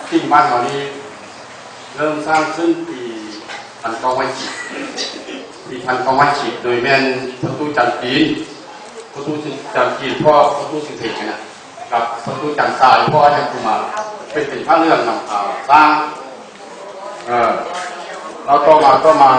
ที่บ้านเรานี้เริ่มสร้างขึ้นปี1910โดยแม่นพระตูจันทร์จีนพ่อพระตูสิงห์เทกนะครับพระตูจันทร์ทรายพ่อให้กูมาเป็นพระเรื่องนำสร้างแล้วก็มา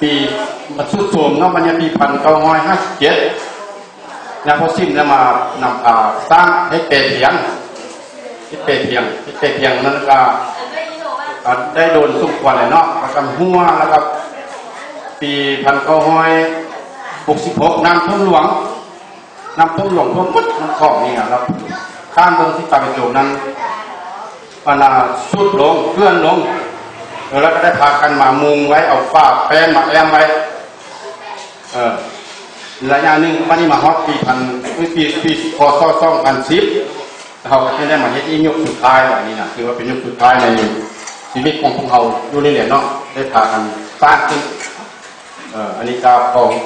ปีมาสุดโทมเนาะมันจะปี1957นะพอสิ้นแล้วมานำสร้างให้เปรเพียงนั้นก็ได้โดนสุกวันเลยเนาะประกันหัวแล้วก็ปี1966น้ำท่วมหลวงท่วมมดน้ำของนี่ครับข้ามตรงที่ตาเป็นโจมนั้นสุดลงเคลื่อนลงแล้วก็ได้พากันมามุงไว้เอาฝ้าแป้นมาแอมไว้ระยะหนึ่งวันนี้มาฮอตปีพศ2010เราก็ได้มาเฮ็ดอีกยุคสุดท้ายแบบนี้นะคือว่าเป็นยุคสุดท้ายในชีวิตของพวกเราอยู่ในเหรียญเนาะได้พากันสร้างขึ้นอันนี้ก็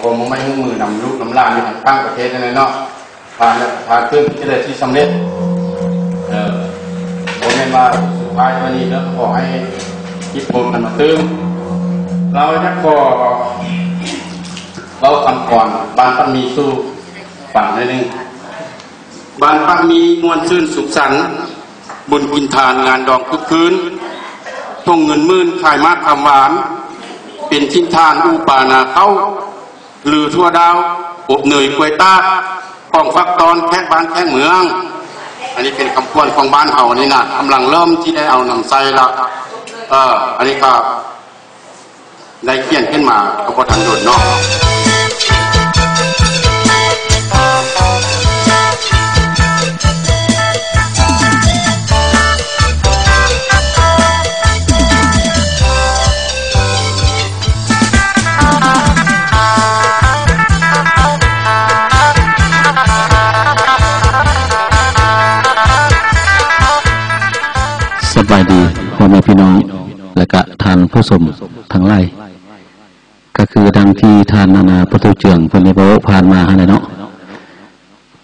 ผมไม่หุ้มมือนำลูกน้ำลานในทางตั้งประเทศนั่นเนาะพาขึ้นที่ได้ที่สำเร็จผมเห็นว่าสุดท้ายวันนี้แล้วขอให้คิดผมกันมาตื้มเราจะก็เราทำก่อนบ้านปันมีสู้ฝั่งนิดนึงบ้านปันมีมวลชื่นสุขสันต์บุญกินทานงานดองทุกคืนทงเงินมื่นขายมากคำหวานเป็นทิ้นทานอูป่านาเข้าหรือทั่วดาวอบเหนื่อยกวยตาป้องฟักตอนแค่บ้านแค่เมืองอันนี้เป็นคำพวนของบ้านเฮานี่นะกำลังเริ่มที่ได้เอานำใส่ละอันนี้ก็ได้เขียนขึ้นมาก็พอทันโดดเนาะสบายดีพ่อแม่พี่น้องและก็ทานผู้ชมทั้งหลายก็คือดังที่ทานนานาพุทธเจืองเพิ่นได้บอกผ่านมาหั่นแหละเนาะ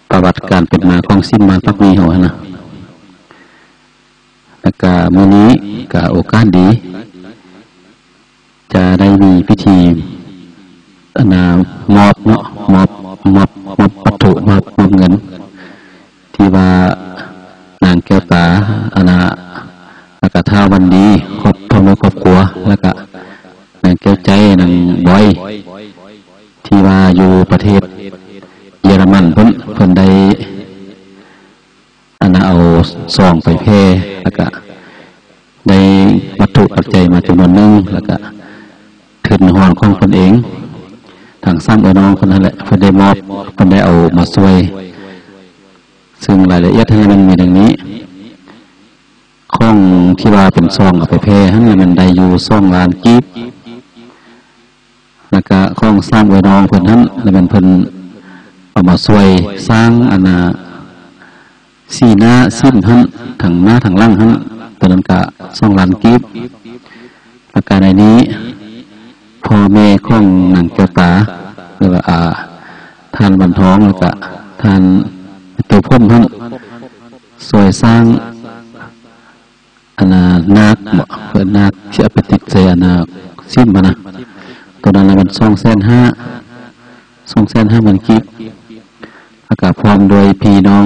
ประวัติการเป็นมาของสิ้นบ้านปักมีเฮาหั่นนะแล้วก็มื้อนี้ก็โอกาสดีจะได้มีพิธีมอบเนาะมอบวัตถุมอบเงินที่ว่านางแก้วตาแล้วก็ท้าววันดีครอบครัวแล้วก็นางแก้วใจนางบอยที่ว่าอยู่ประเทศเยอรมันเพิ่นได้เอาซองไปแพร่แล้วก็ได้วัตถุปัจจัยมาจำนวนนึงแล้วก็ขึ้นห้องของเพิ่นเองทางซ้ำน้องคนนั้นแหละเพิ่นได้มอบเพิ่นได้เอามาช่วยซึ่งรายละเอียดให้มันมีดังนี้ข้องที่ว่าเป็นซองเอาไปแพร่ให้มันได้อยู่2 ล้านกีบแล้วก็ข้องสร้างไว้น้องเพิ่นนั้นแล้วมันเพิ่นเอามาช่วยสร้างสีหน้าสิ้นหั่นทางหน้าทางหลังหั่นตอนนั้นก็2 ล้านกีบแล้วก็ในนี้พ่อแม่ของนางแก้วตาหรือว่าทานบันท้องแล้วก็ทานเตียวพ่นหั่นช่วยสร้างนาคเพื่อนาคที่เอาไปติดใจสิ้นมานะตัวนั้นมัน250,000กีบแล้วก็พร้อมโดยพี่น้อง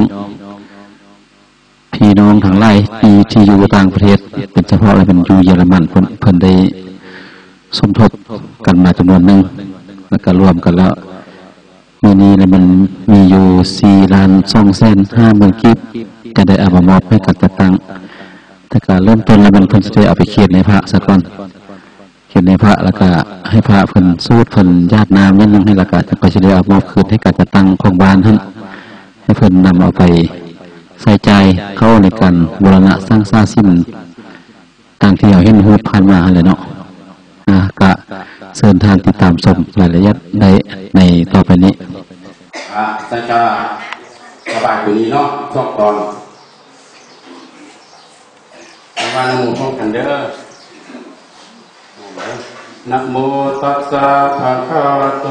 ทั้งหลายที่อยู่ต่างประเทศเป็นเฉพาะอะไรเป็นอยู่เยอรมันเพิ่นได้สมทบกันมาจำนวนนึงแล้วก็รวมกันแล้วมีนี้แล้วมันมีอยู่4,250,000กีบจะได้เอามามอบให้กับจัดตั้งแต่การเริ่มต้นแล้วมันเพิ่นจะเอาไปเขียนในพระซะก่อนเขียนในพระแล้วก็ให้พระเพิ่นสูตรเพิ่นญาตินามนิดนึงให้แล้วก็จะสิได้เอามอบคืนให้กับจัดตั้งของบ้านหั่นให้เพิ่นนำเอาไปใส่ใจเข้าในการบูรณะสร้างสิ้นต่างที่เราเห็นรูปผ่านมาหั่นแหละเนาะก็เชิญท่านติดตามชมรายละเอียดได้ในต่อไปนี้จะสบายกว่านี้เนาะช่วงก่อนวานะโมพร้อมกันเด้อนะโมตัสสะภะคะวะโต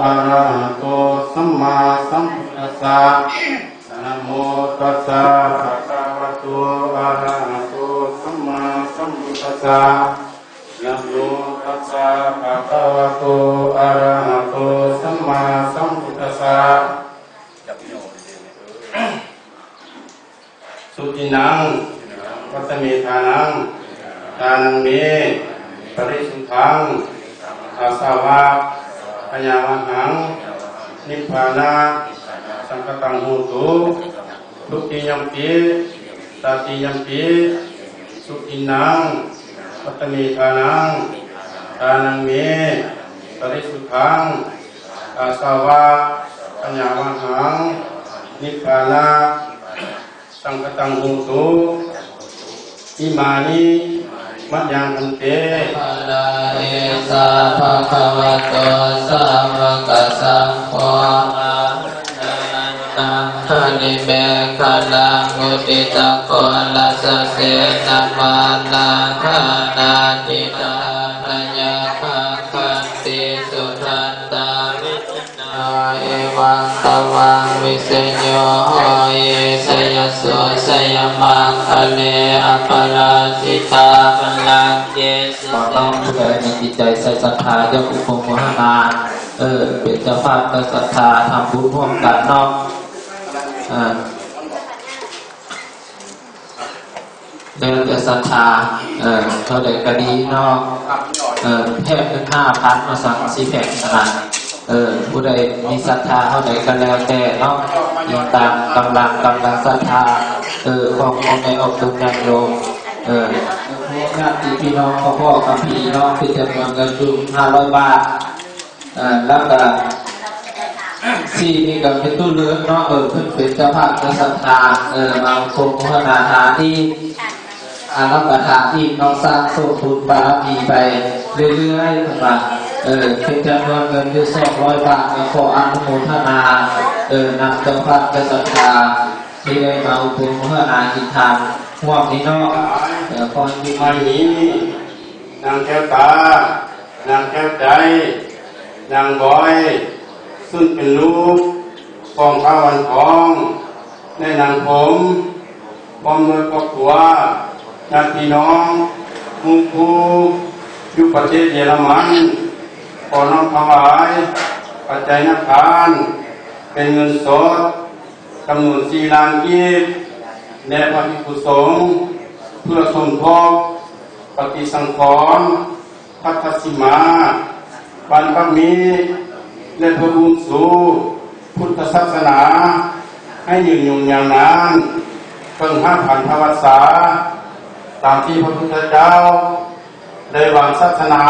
อะระหะโตสัมมาสัมพุทธัสสะนะโมตัสสะภะคะวะ โตอะระหะโตสัมมาสัมพุทธัสสะนะโมตัสสะภะคะวะโตอะระหะโตสัมมาสัมพุทธัสสะสุตินังวัตมิทานังทานังเมปริสุทธังอาสาวะปัญญาวัหังนิพพานะสังฆตังโหตุทุติยัมปิตติยัมปิสุตินังวัตมิทานังทานังเมปริสุทธังอาสาวะปัญญาวัหังนิพพานะสังฆตังโหตุอิมานิมัจยังพันเตภะลาเอสาภะคะวะโตสาวกสังโฆนังคานิเมฆะลังอุติตะโกลัสเสนะมานาคานานิตาพยาภาคันติสุทันตาวิชนาเอวังตวังวิเศษโยโหเยสยสุสยมังคะเลอปราสิตาพลังเยสุขอน้อมผู้ใดมีจิตใจใส่ศรัทธายกอุปโมหนาเป็นเจ้าภาพกับศรัทธาทำบุญร่วมกันน้อมเดินกับศรัทธาเท่าใดก็ดีเนาะแพทย์เป็น5,000มาสั่ง4แผ่นขนาดผู้ใดมีศรัทธาเท่าใดก็แล้วแต่เนาะยิงตามกำลังศรัทธาขององค์ในอกตุนยังโยมญาติพี่น้องพ่อกับพี่น้องคือจำนวนเงินอยู่500 บาทแล้วก็ที่นี่ก็เป็นตู้เลือกเนาะเพิ่นเป็นเจ้าภาพศรัทธามาคงพัฒนาหาที่รับประทานที่น้องสร้างโซ่บุญบารมีไปเรื่อยๆเพิ่นว่าเป็นจำนวนเงินอยู่200 บาทขออนุโมทนานำเจ้าภาพศรัทธาที่ได้มาอุปโภคนากินทานห่วงนี้เนาะก่อนที่มานี้นางแก้วตานางแก้วใจนางบอยซึ่งเป็นลูกของพระวันทองในนางผมพร้อมด้วยครอบครัวญาติพี่น้องมุงคูอยู่ประเทศเยอรมันขอน้อมถวายปัจจัยนักทานเป็นเงินสดจำนวน4 ล้านกีบแด่พระภิกษุสงฆ์เพื่อสมทบปฏิสังขรณ์พัทธสิมาบรรพมีและเพื่อบุญสู่พุทธศาสนาให้ยืนยงยาวนานเพิ่ง5,000 พรรษาตามที่พระพุทธเจ้าได้วางศาสนา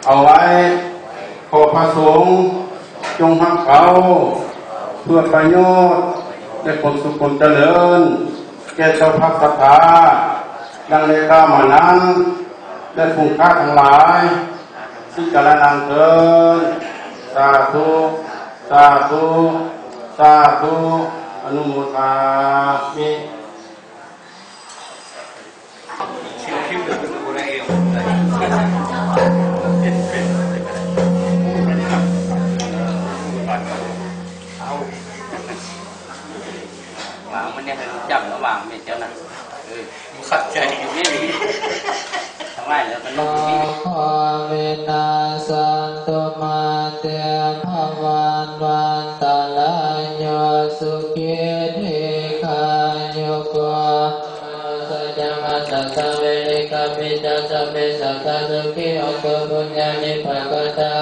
เอาไว้ขอพระสงฆ์จงรักเขาเพื่อประโยชน์และผลสุขผลเจริญแก่เจ้าภาพศรัทธาดังได้กล่าวมานั้นและผู้ค้าทั้งหลายที่กระนังเถิดสาธุสาธุสาธุอนุโมทามิมันเนี่ยจับระหว่างเม็ดเจ้าน่ะมันขัดใจไม่ดีทำไมแล้วมันลงที่เวนัสันตุมาเตภวันวันตาลายโยสุขิเทคายโยโกสัจมัตตะเวริกาปิจัสเปสักสุขิโอโกปุญญานิภักตา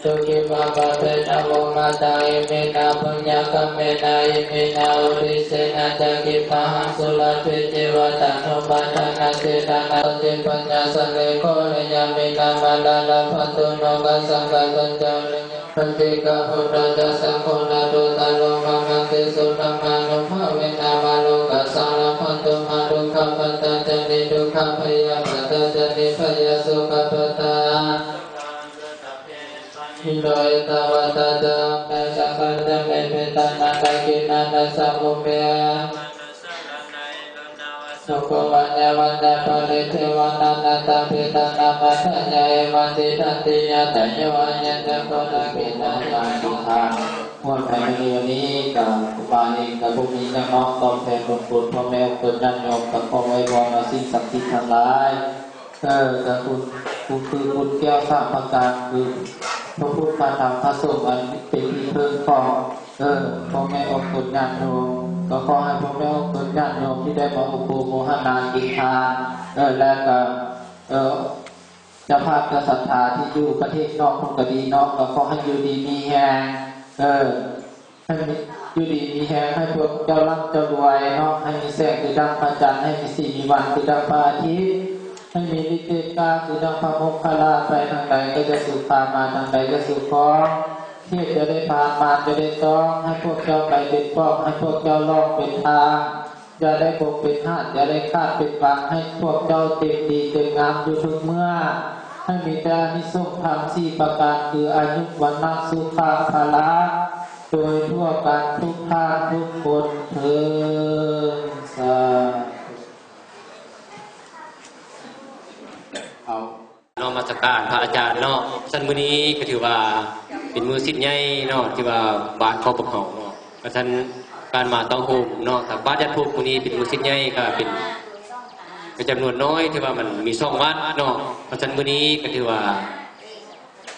สุขิมาปะเปนะโมมาตาอิมินาปุญญาคัมเมนาอิมินาอุริเสนะจักขิปะหังสุลาภิเจวะตันโนปัฏฐานาเสนานาติปัญญาสังเลโคเลยามินามาลาลาภันตุโนกัสสังฆันจาริปันติกะพุทธะสังโฆนาโตตะโลมังคันติสุนัมมานุภาเวนะมาโลกัสสังละภันตุมาดุขัมปัตตะจันติดุขัมพยาปัตตะจันติพยาสุขปัตตาฮิโรยตาวะตะจังในสังฆันจะไม่เป็นตานาตะกินานะสัมมุเมสุขวัญญาวันญาปริเทวานานาตาปิตานามัทญาเอวันติทันติญาตะโยอัญญะโกนากินาญาตุหา วันภายในวันนี้กับครูบาเองกับพวกนี้น้องตอบแทนบุญคุณพ่อแม่เกิดญาติโยมกับพ่อไว้วอนมาสิ่งศักดิ์สิทธิ์ทั้งหลายกับคุณคือคุณแก้วสร้างประการคือพระพุทธพระธรรมพระสงฆ์อันเป็นที่พึ่งของพ่อแม่องค์เกิดญาติโยมก็ขอให้พ่อแม่องค์เกิดญาติโยมที่ได้มาอุปโภคนากินทานและก็จะพาพระศรัทธาที่อยู่ประเทศนอกพงกดีนอกก็ขอให้อยู่ดีมีแหงให้อยู่ดีมีแหงให้พวกเจ้าร่ำเจ้ารวยนอกให้มีแสงคือดังพระจันทร์ให้มีสีมีวันคือดังพระอาทิตย์ให้มีฤทธิ์เดชกล้าคือดังพระโมคคัลลาไปทางใดก็จะสุขมาทางใดก็สุขพร้อมเทพจะได้ผ่านมารจะได้ต้องให้พวกเจ้าไปเป็นป้องให้พวกเจ้าล่องเป็นทางจะได้ปกเป็นห้าจะได้คาดเป็นบังให้พวกเจ้าเต็มดีเต็มงามอยู่ทุกเมื่อให้มีแต่นิสงธรรม4ประการคืออายุวันนักสุขภาละโดยทั่วกันทุกท่านทุกคนเถิดสาธุนมัสการพระอาจารย์เนาะสันมื้อนี้ก็ถือว่าเป็นมือสิทธิ์ใหญ่เนาะที่ว่าบ้านเขาปกครองเนาะเพราะฉะนั้นการมาต้องโฮมเนาะถ้าบ้านญาติภูมิมื้อนี้เป็นมือสิทธิ์ใหญ่ก็เป็นจำนวนน้อยที่ว่ามันมี2วัดเนาะเพราะฉะนั้นมื้อนี้ก็ถือว่า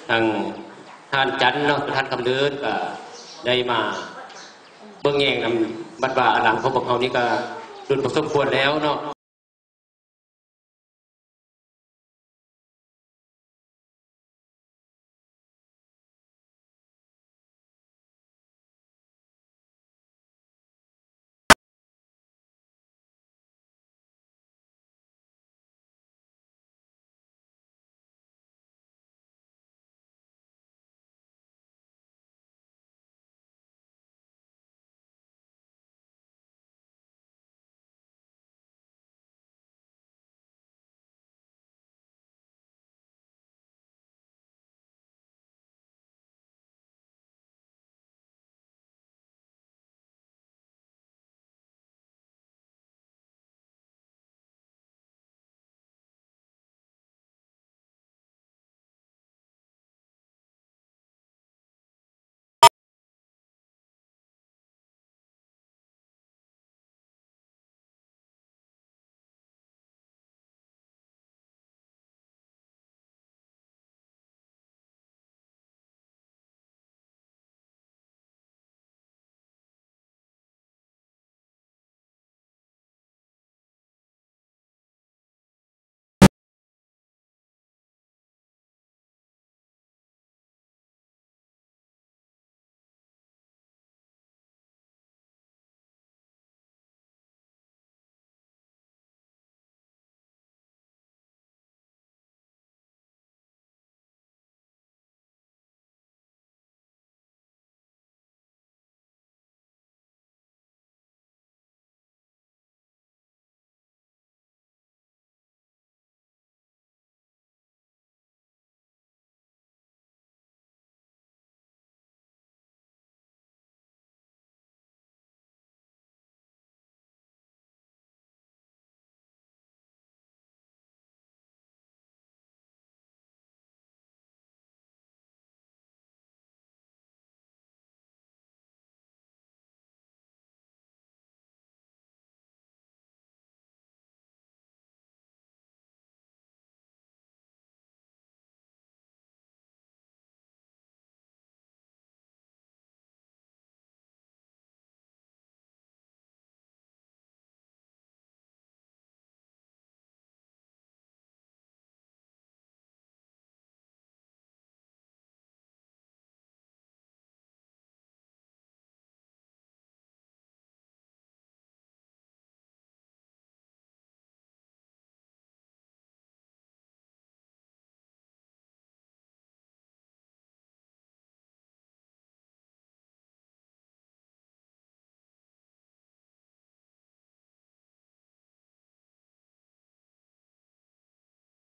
ทางท่านจันทร์เนาะท่านคำเดินก็ได้มาเบิ่งแยงนำบัดว่าอลังเขาบอกเขานี่ก็ดุลพอสมควรแล้วเนาะ